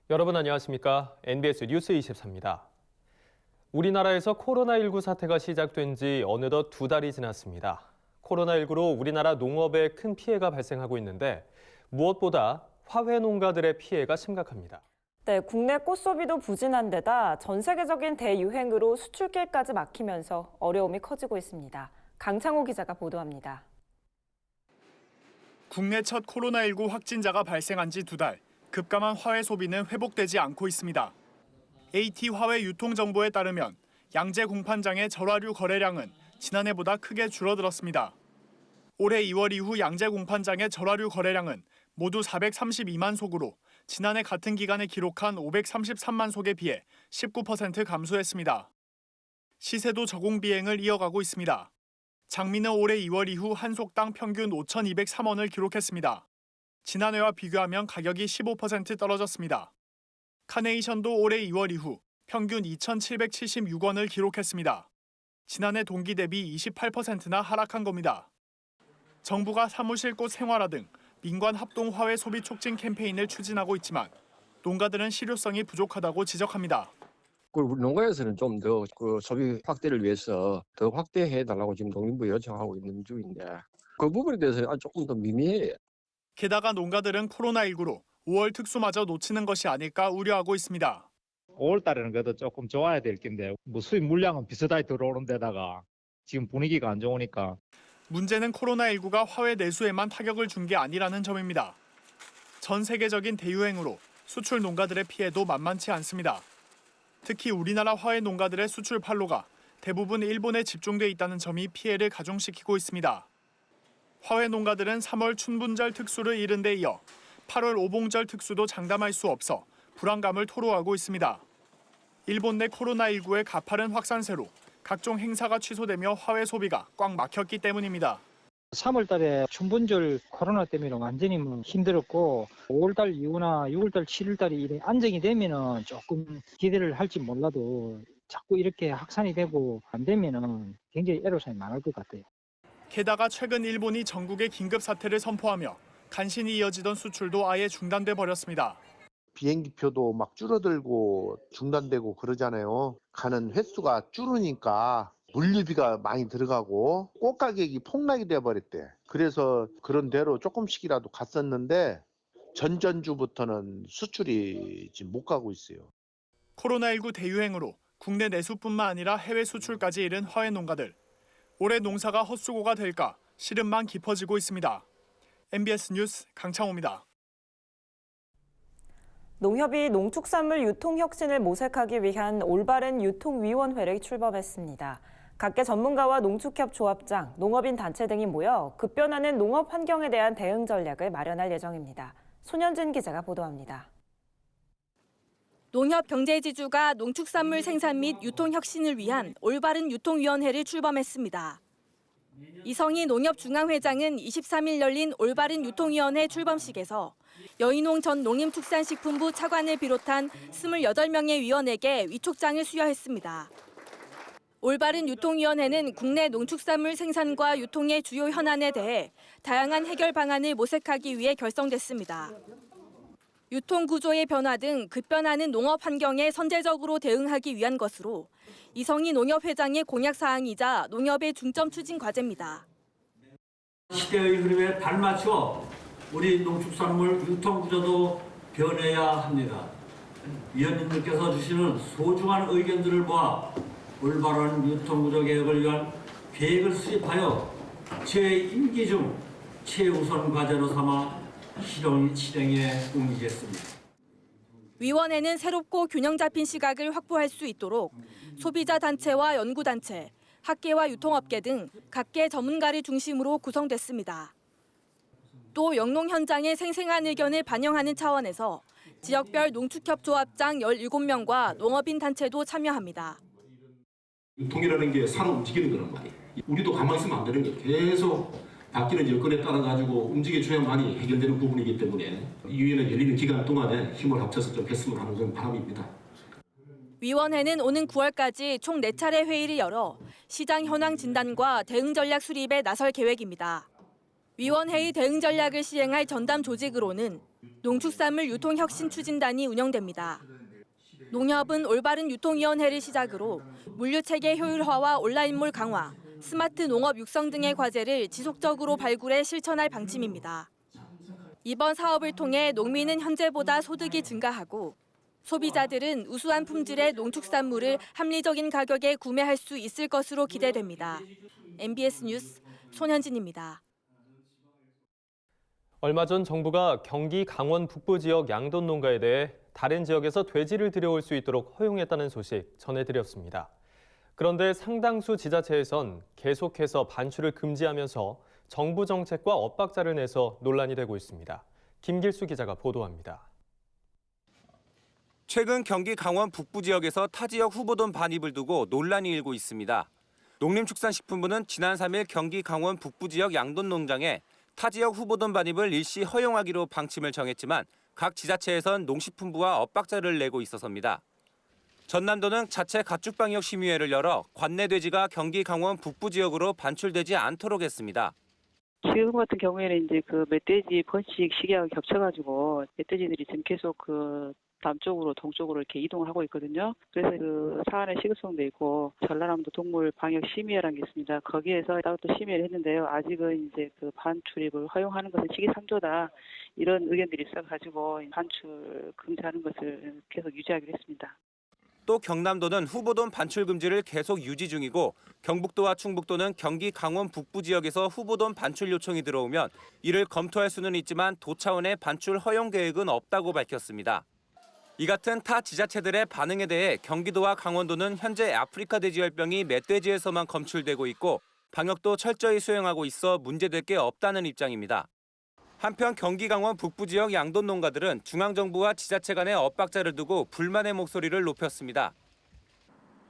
여러분 안녕하십니까? NBS 뉴스 24입니다. 우리나라에서 코로나19 사태가 시작된 지 어느덧 2달이 지났습니다. 코로나19로 우리나라 농업에 큰 피해가 발생하고 있는데 무엇보다 화훼 농가들의 피해가 심각합니다. 네, 국내 꽃 소비도 부진한 데다 전 세계적인 대유행으로 수출길까지 막히면서 어려움이 커지고 있습니다. 강창호 기자가 보도합니다. 국내 첫 코로나19 확진자가 발생한 지 2달. 급감한 화훼 소비는 회복되지 않고 있습니다. AT 화훼 유통정보에 따르면 양재 공판장의 절화류 거래량은 지난해보다 크게 줄어들었습니다. 올해 2월 이후 양재 공판장의 절화류 거래량은 모두 432만 속으로 지난해 같은 기간에 기록한 533만 속에 비해 19% 감소했습니다. 시세도 저공 비행을 이어가고 있습니다. 장미는 올해 2월 이후 한 속당 평균 5,203원을 기록했습니다. 지난해와 비교하면 가격이 15% 떨어졌습니다. 카네이션도 올해 2월 이후 평균 2,776원을 기록했습니다. 지난해 동기 대비 28%나 하락한 겁니다. 정부가 사무실 꽃 생활화 등 민관 합동 화훼 소비 촉진 캠페인을 추진하고 있지만 농가들은 실효성이 부족하다고 지적합니다. 우리 농가에서는 좀 더 소비 확대를 위해서 더 확대해달라고 지금 농림부에 요청하고 있는 중인데 그 부분에 대해서는 조금 더 미미해요. 게다가 농가들은 코로나19로 5월 특수마저 놓치는 것이 아닐까 우려하고 있습니다. 5월 달에는 그래도 조금 좋아야 될 텐데 수입 물량은 비슷하게 들어오는 데다가 지금 분위기가 안 좋으니까. 문제는 코로나19가 화훼 내수에만 타격을 준 게 아니라는 점입니다. 전 세계적인 대유행으로 수출 농가들의 피해도 만만치 않습니다. 특히 우리나라 화훼 농가들의 수출 판로가 대부분 일본에 집중돼 있다는 점이 피해를 가중시키고 있습니다. 화훼 농가들은 3월 춘분절 특수를 이른 데 이어 8월 오봉절 특수도 장담할 수 없어 불안감을 토로하고 있습니다. 일본 내 코로나19의 가파른 확산세로 각종 행사가 취소되며 화훼 소비가 꽉 막혔기 때문입니다. 3월 달에 춘분절 코로나 때문에 완전히 힘들었고 5월 달 이후나 6월 달, 7월 달이 이래 안정이 되면은 조금 기대를 할지 몰라도 자꾸 이렇게 확산이 되고 안 되면은 굉장히 애로사항이 많을 것 같아요. 게다가 최근 일본이 전국에 긴급 사태를 선포하며 간신히 이어지던 수출도 아예 중단돼 버렸습니다. 비행기표도 막 줄어들고 중단되고 그러잖아요. 가는 횟수가 줄으니까 물류비가 많이 들어가고 꽃 가격이 폭락이 돼버렸대. 그래서 그런 대로 조금씩이라도 갔었는데 전전주부터는 수출이 지금 못 가고 있어요. 코로나19 대유행으로 국내 내수뿐만 아니라 해외 수출까지 잃은 화훼 농가들. 올해 농사가 헛수고가 될까 시름만 깊어지고 있습니다. MBS 뉴스 강창호입니다. 농협이 농축산물 유통 혁신을 모색하기 위한 올바른 유통위원회를 출범했습니다. 각계 전문가와 농축협 조합장, 농업인 단체 등이 모여 급변하는 농업 환경에 대한 대응 전략을 마련할 예정입니다. 손현진 기자가 보도합니다. 농협 경제지주가 농축산물 생산 및 유통 혁신을 위한 올바른 유통위원회를 출범했습니다. 이성희 농협중앙회장은 23일 열린 올바른 유통위원회 출범식에서 여인홍 전 농림축산식품부 차관을 비롯한 28명의 위원에게 위촉장을 수여했습니다. 올바른 유통위원회는 국내 농축산물 생산과 유통의 주요 현안에 대해 다양한 해결 방안을 모색하기 위해 결성됐습니다. 유통 구조의 변화 등 급변하는 농업 환경에 선제적으로 대응하기 위한 것으로 이성희 농협회장의 공약 사항이자 농협의 중점 추진 과제입니다. 시대의 흐름에 발맞춰 우리 농축산물 유통 구조도 변해야 합니다. 위원님들께서 주시는 소중한 의견들을 모아 올바른 유통 구조 개혁을 위한 계획을 수립하여 제 임기 중 최우선 과제로 삼아 실행에 옮기겠습니다. 위원회는 새롭고 균형 잡힌 시각을 확보할 수 있도록 소비자 단체와 연구 단체, 학계와 유통업계 등 각계 전문가를 중심으로 구성됐습니다. 또 영농 현장의 생생한 의견을 반영하는 차원에서 지역별 농축협 조합장 17명과 농업인 단체도 참여합니다. 유통이라는 게 살아 움직이는 거란 말이에요. 우리도 가만히 있으면 안 되는 거예요. 계속 바뀌는 여건에 따라 가지고 움직여줘야만이 해결되는 부분이기 때문에 이 위원회 열리는 기간 동안에 힘을 합쳐서 좀 했으면 하는 건 바람입니다. 위원회는 오는 9월까지 총 4차례 회의를 열어 시장 현황 진단과 대응 전략 수립에 나설 계획입니다. 위원회의 대응 전략을 시행할 전담 조직으로는 농축산물 유통혁신추진단이 운영됩니다. 농협은 올바른 유통위원회를 시작으로 물류체계 효율화와 온라인몰 강화, 스마트 농업 육성 등의 과제를 지속적으로 발굴해 실천할 방침입니다. 이번 사업을 통해 농민은 현재보다 소득이 증가하고 소비자들은 우수한 품질의 농축산물을 합리적인 가격에 구매할 수 있을 것으로 기대됩니다. MBS 뉴스 손현진입니다. 얼마 전 정부가 경기 강원 북부 지역 양돈 농가에 대해 다른 지역에서 돼지를 들여올 수 있도록 허용했다는 소식 전해드렸습니다. 그런데 상당수 지자체에선 계속해서 반출을 금지하면서 정부 정책과 엇박자를 내서 논란이 되고 있습니다. 김길수 기자가 보도합니다. 최근 경기 강원 북부 지역에서 타 지역 후보돈 반입을 두고 논란이 일고 있습니다. 농림축산식품부는 지난 3일 경기 강원 북부 지역 양돈 농장에 타 지역 후보돈 반입을 일시 허용하기로 방침을 정했지만 각 지자체에선 농식품부와 엇박자를 내고 있어서입니다. 전남도는 자체 가축방역 심의회를 열어 관내 돼지가 경기 강원 북부 지역으로 반출되지 않도록 했습니다. 지금 같은 경우에는 이제 그 멧돼지 번식 시기하고 겹쳐가지고 멧돼지들이 지금 계속 그 남쪽으로 동쪽으로 이렇게 이동을 하고 있거든요. 그래서 그 사안에 시급성도 있고 전라남도 동물 방역 심의회라는 게 있습니다. 거기에서 따로 또 심의를 했는데요. 아직은 이제 그 반출입을 허용하는 것은 시기상조다 이런 의견들이 있어가지고 반출 금지하는 것을 계속 유지하기로 했습니다. 또 경남도는 후보돈 반출 금지를 계속 유지 중이고 경북도와 충북도는 경기 강원 북부 지역에서 후보돈 반출 요청이 들어오면 이를 검토할 수는 있지만 도 차원의 반출 허용 계획은 없다고 밝혔습니다. 이 같은 타 지자체들의 반응에 대해 경기도와 강원도는 현재 아프리카 돼지열병이 멧돼지에서만 검출되고 있고 방역도 철저히 수행하고 있어 문제될 게 없다는 입장입니다. 한편 경기 강원 북부 지역 양돈 농가들은 중앙정부와 지자체 간의 엇박자를 두고 불만의 목소리를 높였습니다.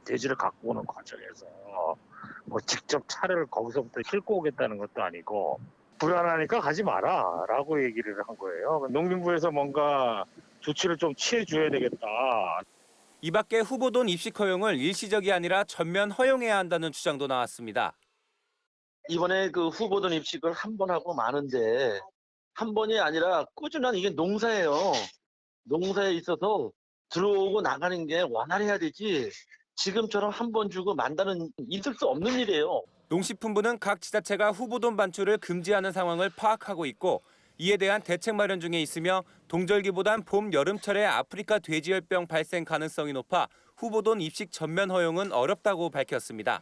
돼지를 갖고 오는 과정에서 뭐 직접 차를 거기서부터 싣고 오겠다는 것도 아니고 불안하니까 가지 마라라고 얘기를 한 거예요. 농림부에서 뭔가 조치를 좀 취해줘야 되겠다. 이 밖에 후보돈 입식 허용을 일시적이 아니라 전면 허용해야 한다는 주장도 나왔습니다. 이번에 그 후보돈 입식을 한 번 하고 마는데 한 번이 아니라 꾸준한 이게 농사예요. 농사에 있어서 들어오고 나가는 게 원활해야 되지 지금처럼 한 번 주고 만다는 있을 수 없는 일이에요. 농식품부는 각 지자체가 후보돈 반출을 금지하는 상황을 파악하고 있고 이에 대한 대책 마련 중에 있으며 동절기보단 봄, 여름철에 아프리카 돼지열병 발생 가능성이 높아 후보돈 입식 전면 허용은 어렵다고 밝혔습니다.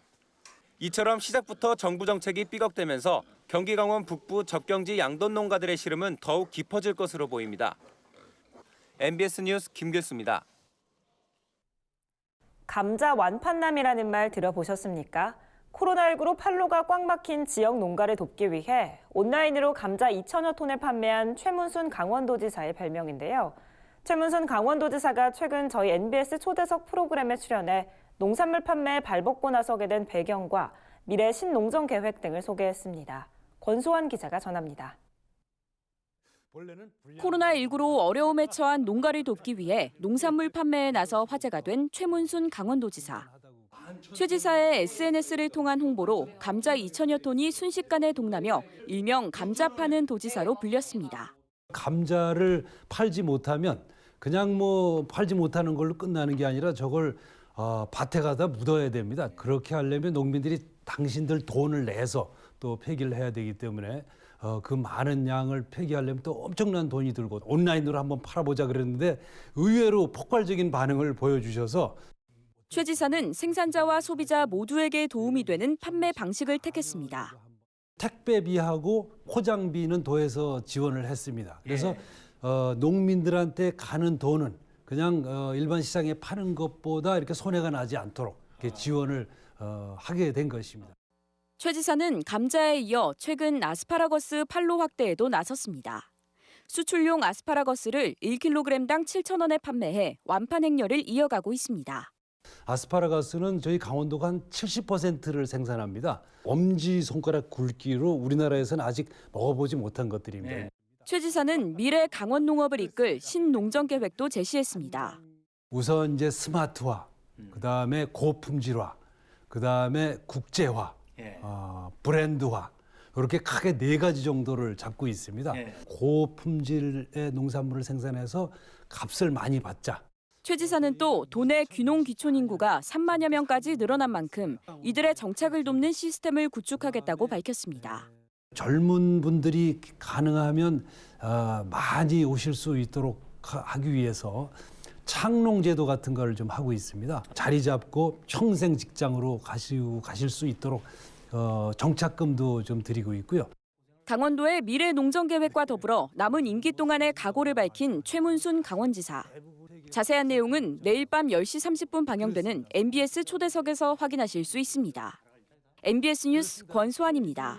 이처럼 시작부터 정부 정책이 삐걱대면서 경기 강원 북부 접경지 양돈 농가들의 시름은 더욱 깊어질 것으로 보입니다. MBS 뉴스 김길수입니다. 감자 완판남이라는 말 들어보셨습니까? 코로나19로 판로가 꽉 막힌 지역 농가를 돕기 위해 온라인으로 감자 2천여 톤을 판매한 최문순 강원도지사의 별명인데요. 최문순 강원도지사가 최근 저희 NBS 초대석 프로그램에 출연해 농산물 판매에 발벗고 나서게 된 배경과 미래 신농정 계획 등을 소개했습니다. 권소환 기자가 전합니다. 코로나19로 어려움에 처한 농가를 돕기 위해 농산물 판매에 나서 화제가 된 최문순 강원도지사. 최 지사의 SNS를 통한 홍보로 감자 2천여 톤이 순식간에 동나며 일명 감자 파는 도지사로 불렸습니다. 감자를 팔지 못하면 그냥 팔지 못하는 걸로 끝나는 게 아니라 저걸 밭에 가다 묻어야 됩니다. 그렇게 하려면 농민들이 당신들 돈을 내서 또 폐기를 해야 되기 때문에 그 많은 양을 폐기하려면 또 엄청난 돈이 들고 온라인으로 한번 팔아보자 그랬는데 의외로 폭발적인 반응을 보여주셔서 최 지사는 생산자와 소비자 모두에게 도움이 되는 판매 방식을 택했습니다. 택배비하고 포장비는 더해서 지원을 했습니다. 그래서 농민들한테 가는 돈은 그냥 일반 시장에 파는 것보다 이렇게 손해가 나지 않도록 이렇게 지원을 하게 된 것입니다. 최 지사는 감자에 이어 최근 아스파라거스 판로 확대에도 나섰습니다. 수출용 아스파라거스를 1kg당 7,000원에 판매해 완판 행렬을 이어가고 있습니다. 아스파라거스는 저희 강원도가 한 70%를 생산합니다. 엄지손가락 굵기로 우리나라에서는 아직 먹어보지 못한 것들입니다. 최 지사는 미래 강원 농업을 이끌 신농정 계획도 제시했습니다. 우선 이제 스마트화, 그다음에 고품질화, 그다음에 국제화, 브랜드화, 이렇게 크게 4가지 정도를 잡고 있습니다. 고품질의 농산물을 생산해서 값을 많이 받자. 최 지사는 또 도내 귀농 귀촌 인구가 3만여 명까지 늘어난 만큼 이들의 정착을 돕는 시스템을 구축하겠다고 밝혔습니다. 젊은 분들이 가능하면 많이 오실 수 있도록 하기 위해서 창농제도 같은 걸 좀 하고 있습니다. 자리 잡고 평생 직장으로 가실 수 있도록 정착금도 좀 드리고 있고요. 강원도의 미래 농정 계획과 더불어 남은 임기 동안의 각오를 밝힌 최문순 강원지사. 자세한 내용은 내일 밤 10시 30분 방영되는 MBS 초대석에서 확인하실 수 있습니다. MBS 뉴스 권소환입니다.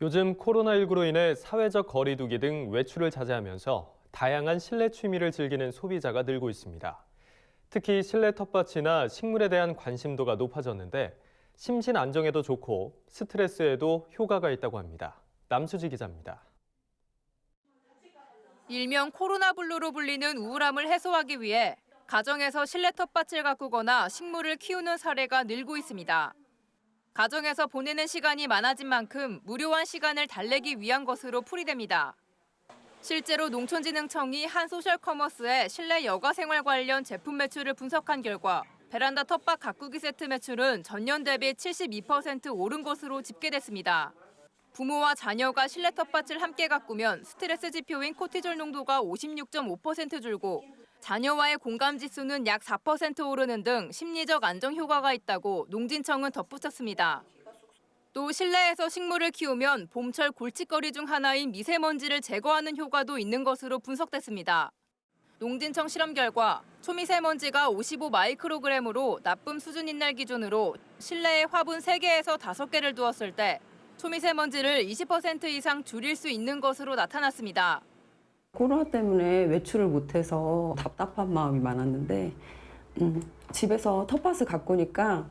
요즘 코로나19로 인해 사회적 거리 두기 등 외출을 자제하면서 다양한 실내 취미를 즐기는 소비자가 늘고 있습니다. 특히 실내 텃밭이나 식물에 대한 관심도가 높아졌는데 심신 안정에도 좋고 스트레스에도 효과가 있다고 합니다. 남수지 기자입니다. 일명 코로나블루로 불리는 우울함을 해소하기 위해 가정에서 실내 텃밭을 가꾸거나 식물을 키우는 사례가 늘고 있습니다. 가정에서 보내는 시간이 많아진 만큼 무료한 시간을 달래기 위한 것으로 풀이됩니다. 실제로 농촌진흥청이 한 소셜커머스에 실내 여가생활 관련 제품 매출을 분석한 결과 베란다 텃밭 가꾸기 세트 매출은 전년 대비 72% 오른 것으로 집계됐습니다. 부모와 자녀가 실내 텃밭을 함께 가꾸면 스트레스 지표인 코티졸 농도가 56.5% 줄고 자녀와의 공감 지수는 약 4% 오르는 등 심리적 안정 효과가 있다고 농진청은 덧붙였습니다. 또 실내에서 식물을 키우면 봄철 골칫거리 중 하나인 미세먼지를 제거하는 효과도 있는 것으로 분석됐습니다. 농진청 실험 결과 초미세먼지가 55 마이크로그램으로 나쁨 수준인 날 기준으로 실내에 화분 3개에서 5개를 두었을 때 초미세먼지를 20% 이상 줄일 수 있는 것으로 나타났습니다. 코로나 때문에 외출을 못해서 답답한 마음이 많았는데 집에서 텃밭을 가꾸니까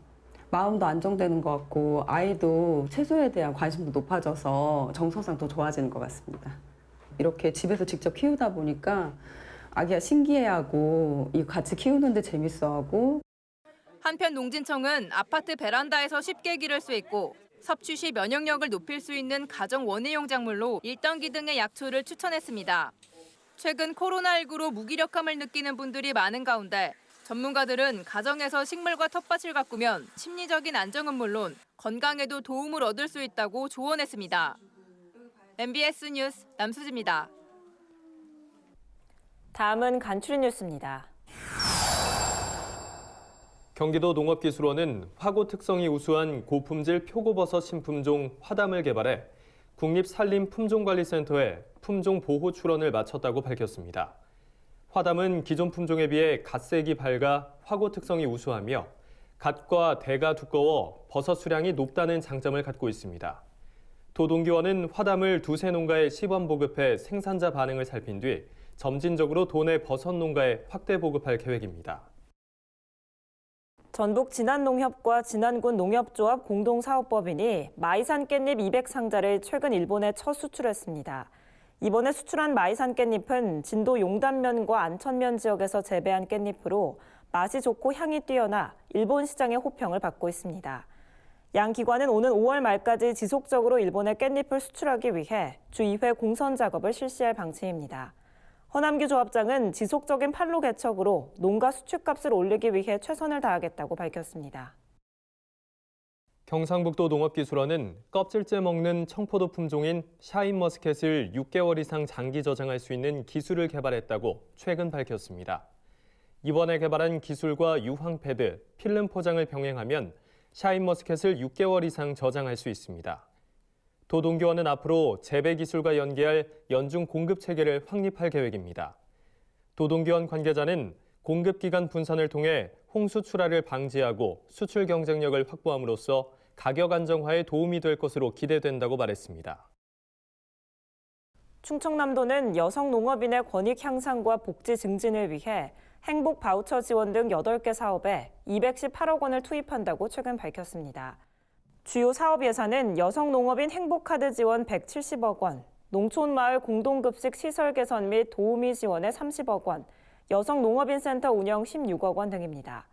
마음도 안정되는 것 같고 아이도 채소에 대한 관심도 높아져서 정서상 더 좋아지는 것 같습니다. 이렇게 집에서 직접 키우다 보니까 아기가 신기해하고 같이 키우는데 재밌어하고. 한편 농진청은 아파트 베란다에서 쉽게 기를 수 있고 섭취 시 면역력을 높일 수 있는 가정 원예용 작물로 1단기 등의 약초를 추천했습니다. 최근 코로나19로 무기력함을 느끼는 분들이 많은 가운데 전문가들은 가정에서 식물과 텃밭을 가꾸면 심리적인 안정은 물론 건강에도 도움을 얻을 수 있다고 조언했습니다. MBS 뉴스 남수지입니다. 다음은 간추린 뉴스입니다. 경기도 농업기술원은 화고 특성이 우수한 고품질 표고버섯 신품종 화담을 개발해 국립산림품종관리센터에 품종 보호 출원을 마쳤다고 밝혔습니다. 화담은 기존 품종에 비해 갓색이 밝아 화고 특성이 우수하며 갓과 대가 두꺼워 버섯 수량이 높다는 장점을 갖고 있습니다. 도동기원은 화담을 두세 농가에 시범 보급해 생산자 반응을 살핀 뒤 점진적으로 도내 버섯 농가에 확대 보급할 계획입니다. 전북 진안농협과 진안군 농협조합 공동사업법인이 마이산 깻잎 200상자를 최근 일본에 첫 수출했습니다. 이번에 수출한 마이산 깻잎은 진도 용단면과 안천면 지역에서 재배한 깻잎으로 맛이 좋고 향이 뛰어나 일본 시장의 호평을 받고 있습니다. 양 기관은 오는 5월 말까지 지속적으로 일본에 깻잎을 수출하기 위해 주 2회 공선 작업을 실시할 방침입니다. 허남규 조합장은 지속적인 판로 개척으로 농가 수출값을 올리기 위해 최선을 다하겠다고 밝혔습니다. 경상북도 농업기술원은 껍질째 먹는 청포도 품종인 샤인머스켓을 6개월 이상 장기 저장할 수 있는 기술을 개발했다고 최근 밝혔습니다. 이번에 개발한 기술과 유황 패드, 필름 포장을 병행하면 샤인머스켓을 6개월 이상 저장할 수 있습니다. 도동기원은 앞으로 재배 기술과 연계할 연중 공급 체계를 확립할 계획입니다. 도동기원 관계자는 공급 기간 분산을 통해 홍수 출하를 방지하고 수출 경쟁력을 확보함으로써 가격 안정화에 도움이 될 것으로 기대된다고 말했습니다. 충청남도는 여성 농업인의 권익 향상과 복지 증진을 위해 행복 바우처 지원 등 8개 사업에 218억 원을 투입한다고 최근 밝혔습니다. 주요 사업 예산은 여성 농업인 행복카드 지원 170억 원, 농촌마을 공동급식 시설 개선 및 도우미 지원에 30억 원, 여성 농업인 센터 운영 16억 원 등입니다.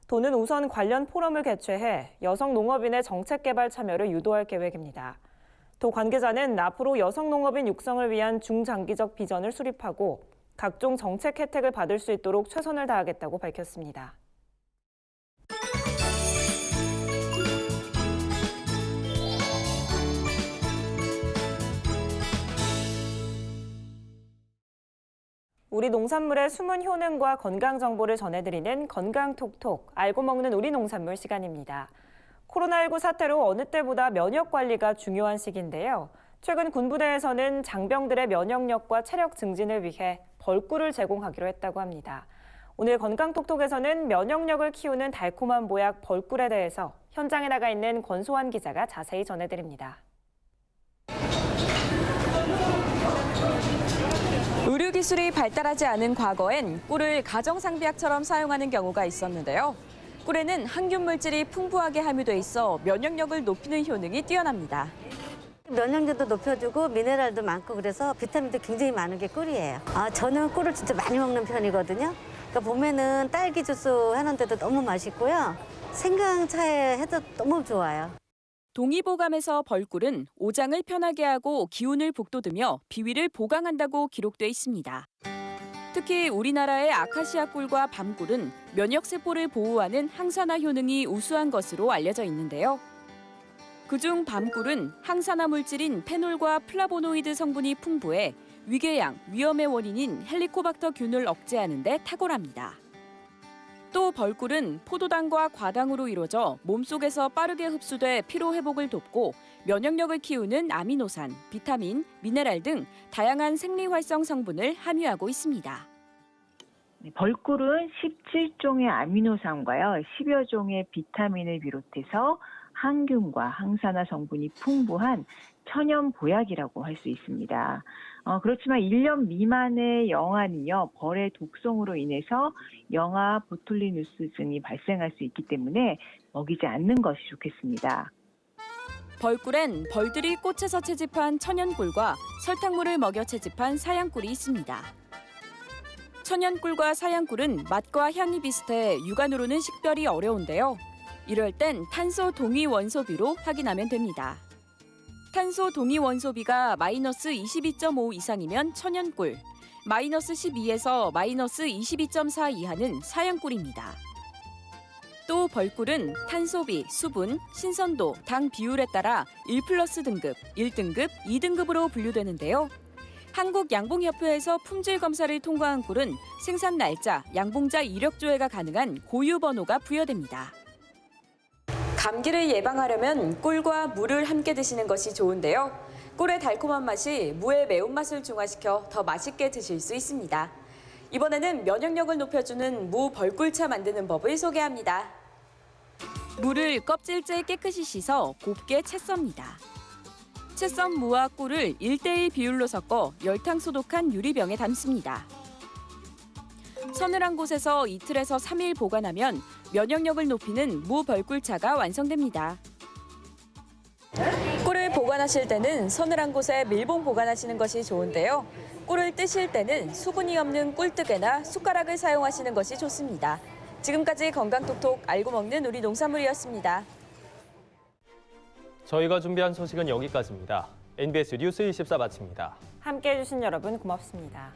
도는 우선 관련 포럼을 개최해 여성 농업인의 정책 개발 참여를 유도할 계획입니다. 도 관계자는 앞으로 여성 농업인 육성을 위한 중장기적 비전을 수립하고 각종 정책 혜택을 받을 수 있도록 최선을 다하겠다고 밝혔습니다. 우리 농산물의 숨은 효능과 건강 정보를 전해드리는 건강톡톡, 알고 먹는 우리 농산물 시간입니다. 코로나19 사태로 어느 때보다 면역 관리가 중요한 시기인데요. 최근 군부대에서는 장병들의 면역력과 체력 증진을 위해 벌꿀을 제공하기로 했다고 합니다. 오늘 건강톡톡에서는 면역력을 키우는 달콤한 보약 벌꿀에 대해서 현장에 나가 있는 권소환 기자가 자세히 전해드립니다. 의료기술이 발달하지 않은 과거엔 꿀을 가정상비약처럼 사용하는 경우가 있었는데요. 꿀에는 항균 물질이 풍부하게 함유돼 있어 면역력을 높이는 효능이 뛰어납니다. 면역력도 높여주고 미네랄도 많고 그래서 비타민도 굉장히 많은 게 꿀이에요. 저는 꿀을 진짜 많이 먹는 편이거든요. 그러니까 봄에는 딸기 주스 하는데도 너무 맛있고요. 생강차에 해도 너무 좋아요. 동의보감에서 벌꿀은 오장을 편하게 하고 기운을 북돋으며 비위를 보강한다고 기록돼 있습니다. 특히 우리나라의 아카시아 꿀과 밤꿀은 면역세포를 보호하는 항산화 효능이 우수한 것으로 알려져 있는데요. 그중 밤꿀은 항산화 물질인 페놀과 플라보노이드 성분이 풍부해 위궤양, 위염의 원인인 헬리코박터균을 억제하는 데 탁월합니다. 또 벌꿀은 포도당과 과당으로 이루어져 몸속에서 빠르게 흡수돼 피로 회복을 돕고 면역력을 키우는 아미노산, 비타민, 미네랄 등 다양한 생리활성 성분을 함유하고 있습니다. 벌꿀은 17종의 아미노산과요, 10여 종의 비타민을 비롯해서 항균과 항산화 성분이 풍부한 천연 보약이라고 할 수 있습니다. 그렇지만 1년 미만의 영아는요, 벌의 독성으로 인해서 영아 보툴리누스증이 발생할 수 있기 때문에 먹이지 않는 것이 좋겠습니다. 벌꿀엔 벌들이 꽃에서 채집한 천연꿀과 설탕물을 먹여 채집한 사양꿀이 있습니다. 천연꿀과 사양꿀은 맛과 향이 비슷해 육안으로는 식별이 어려운데요. 이럴 땐 탄소 동위 원소비로 확인하면 됩니다. 탄소 동위 원소비가 마이너스 22.5 이상이면 천연꿀, 마이너스 12에서 마이너스 22.4 이하는 사양꿀입니다. 또 벌꿀은 탄소비, 수분, 신선도, 당 비율에 따라 1+ 등급, 1등급, 2등급으로 분류되는데요. 한국양봉협회에서 품질 검사를 통과한 꿀은 생산 날짜, 양봉자 이력 조회가 가능한 고유 번호가 부여됩니다. 감기를 예방하려면 꿀과 물을 함께 드시는 것이 좋은데요. 꿀의 달콤한 맛이 무의 매운맛을 중화시켜 더 맛있게 드실 수 있습니다. 이번에는 면역력을 높여주는 무 벌꿀차 만드는 법을 소개합니다. 무를 껍질째 깨끗이 씻어 곱게 채 썹니다. 채 썬 무와 꿀을 1:1 비율로 섞어 열탕 소독한 유리병에 담습니다. 서늘한 곳에서 이틀에서 3일 보관하면 면역력을 높이는 무 벌꿀차가 완성됩니다. 꿀을 보관하실 때는 서늘한 곳에 밀봉 보관하시는 것이 좋은데요. 꿀을 뜨실 때는 수분이 없는 꿀뜨개나 숟가락을 사용하시는 것이 좋습니다. 지금까지 건강톡톡 알고 먹는 우리 농산물이었습니다. 저희가 준비한 소식은 여기까지입니다. NBS 뉴스 24 마칩니다. 함께해 주신 여러분 고맙습니다.